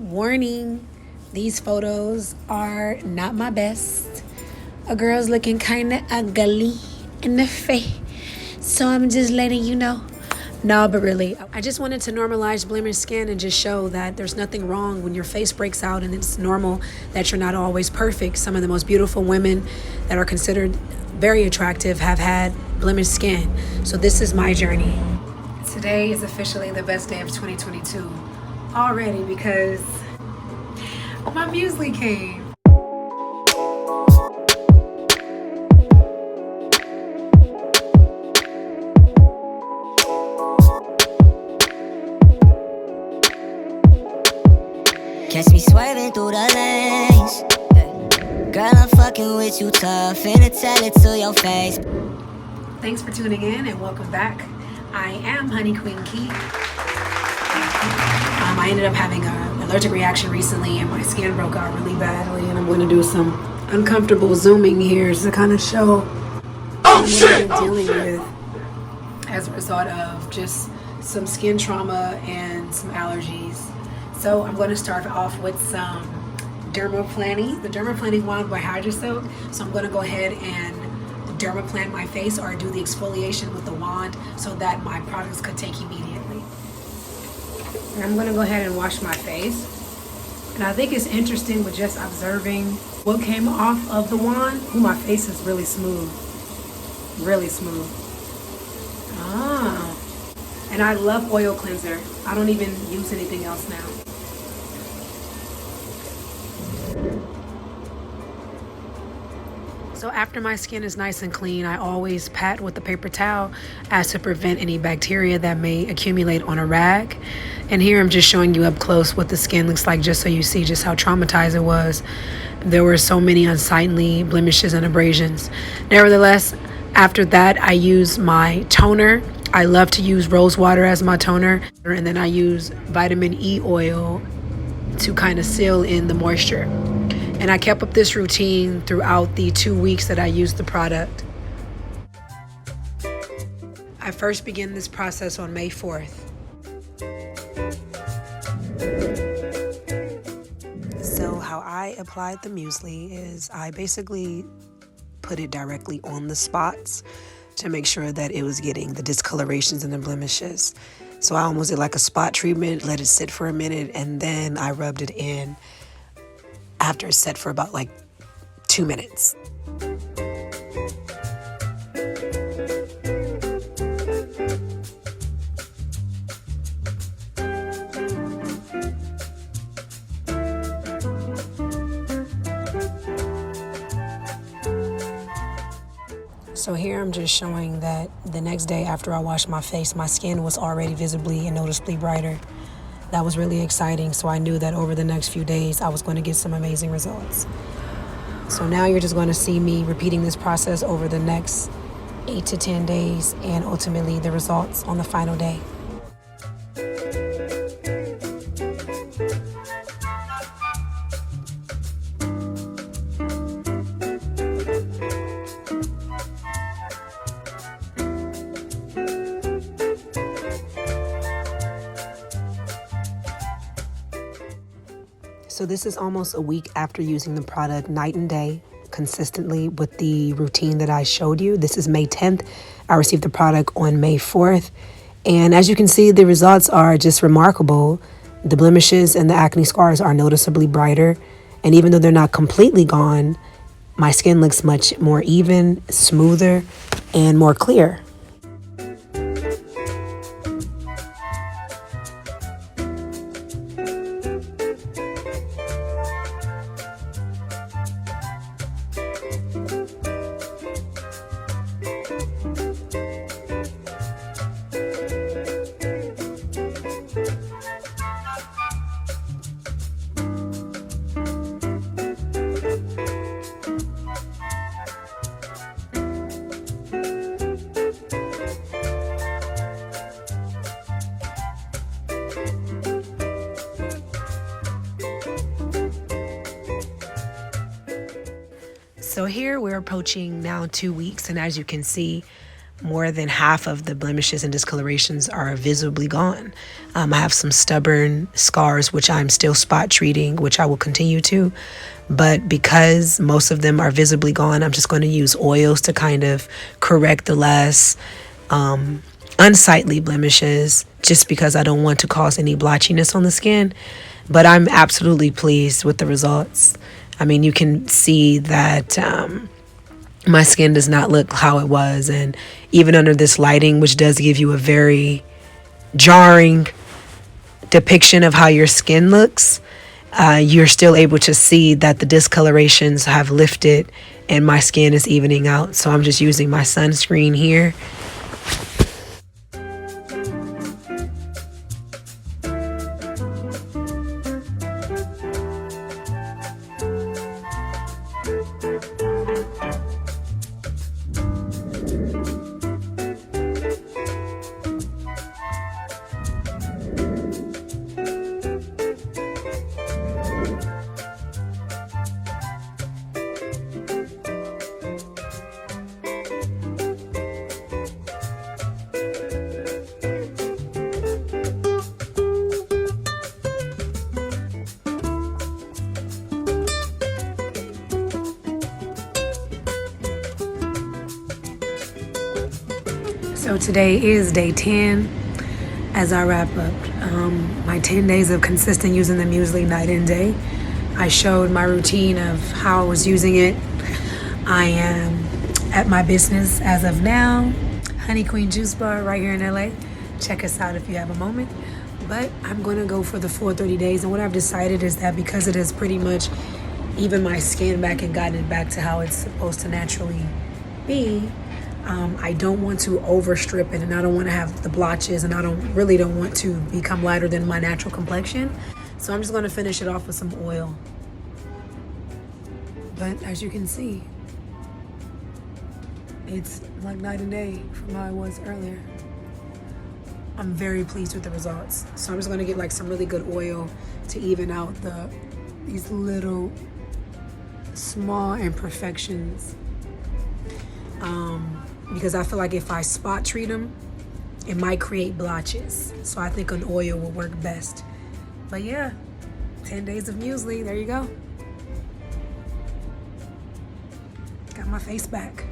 Warning, these photos are not my best. A girl's looking kind of ugly in the face. So I'm just letting you know. No, but really, I just wanted to normalize blemish skin and just show that there's nothing wrong when your face breaks out, and it's normal that you're not always perfect. Some of the most beautiful women that are considered very attractive have had blemish skin. So this is my journey. Today is officially the best day of 2022 already because my Musely came. Catch me swerving through the lanes. Girl, I'm fucking with you tough, finna tell it to your face. Thanks for tuning in and welcome back. I am Honey Queen Key. I ended up having an allergic reaction recently and my skin broke out really badly, and I'm going to do some uncomfortable zooming here to kind of show what I'm dealing with as a result of just some skin trauma and some allergies. So I'm going to start off with some Dermaplaning, the Dermaplaning wand by Hydrosoap. So I'm going to go ahead and dermaplan my face, or do the exfoliation with the wand so that my products could take immediately. And I'm going to go ahead and wash my face. And I think it's interesting with just observing what came off of the wand. Ooh, my face is really smooth. Really smooth. Ah. And I love oil cleanser. I don't even use anything else now. So after my skin is nice and clean, I always pat with a paper towel as to prevent any bacteria that may accumulate on a rag. And here I'm just showing you up close what the skin looks like, just so you see just how traumatized it was. There were so many unsightly blemishes and abrasions. Nevertheless, after that, I use my toner. I love to use rose water as my toner, and then I use vitamin E oil to kind of seal in the moisture. And I kept up this routine throughout the 2 weeks that I used the product. I first began this process on May 4th. So how I applied the Musely is I basically put it directly on the spots to make sure that it was getting the discolorations and the blemishes. So I almost did like a spot treatment, let it sit for a minute, and then I rubbed it in after it's set for about like 2 minutes. So here I'm just showing that the next day after I washed my face, my skin was already visibly and noticeably brighter. That was really exciting, so I knew that over the next few days I was going to get some amazing results. So now you're just going to see me repeating this process over the next 8 to 10 days, and ultimately the results on the final day. So this is almost a week after using the product night and day consistently with the routine that I showed you. This is May 10th. I received the product on May 4th. And as you can see, the results are just remarkable. The blemishes and the acne scars are noticeably brighter. And even though they're not completely gone, my skin looks much more even, smoother, and more clear. So here we're approaching now 2 weeks, and as you can see, more than half of the blemishes and discolorations are visibly gone. I have some stubborn scars, which I'm still spot treating, which I will continue to. But because most of them are visibly gone, I'm just going to use oils to kind of correct the less unsightly blemishes, just because I don't want to cause any blotchiness on the skin. But I'm absolutely pleased with the results. I mean, you can see that my skin does not look how it was. And even under this lighting, which does give you a very jarring depiction of how your skin looks, you're still able to see that the discolorations have lifted and my skin is evening out. So I'm just using my sunscreen here. So today is day 10 as I wrap up my 10 days of consistent using the Musely night and day. I showed my routine of how I was using it. I am at my business as of now, Honey Queen Juice Bar right here in LA. Check us out if you have a moment. But I'm going to go for the full 30 days. And what I've decided is that because it has pretty much even my skin back and gotten it back to how it's supposed to naturally be, I don't want to overstrip it, and I don't want to have the blotches, and I don't want to become lighter than my natural complexion. So I'm just going to finish it off with some oil. But as you can see, it's like night and day from how I was earlier. I'm very pleased with the results. So I'm just going to get like some really good oil to even out these little small imperfections. Because I feel like if I spot treat them, it might create blotches. So I think an oil will work best. But yeah, 10 days of Musely, there you go. Got my face back.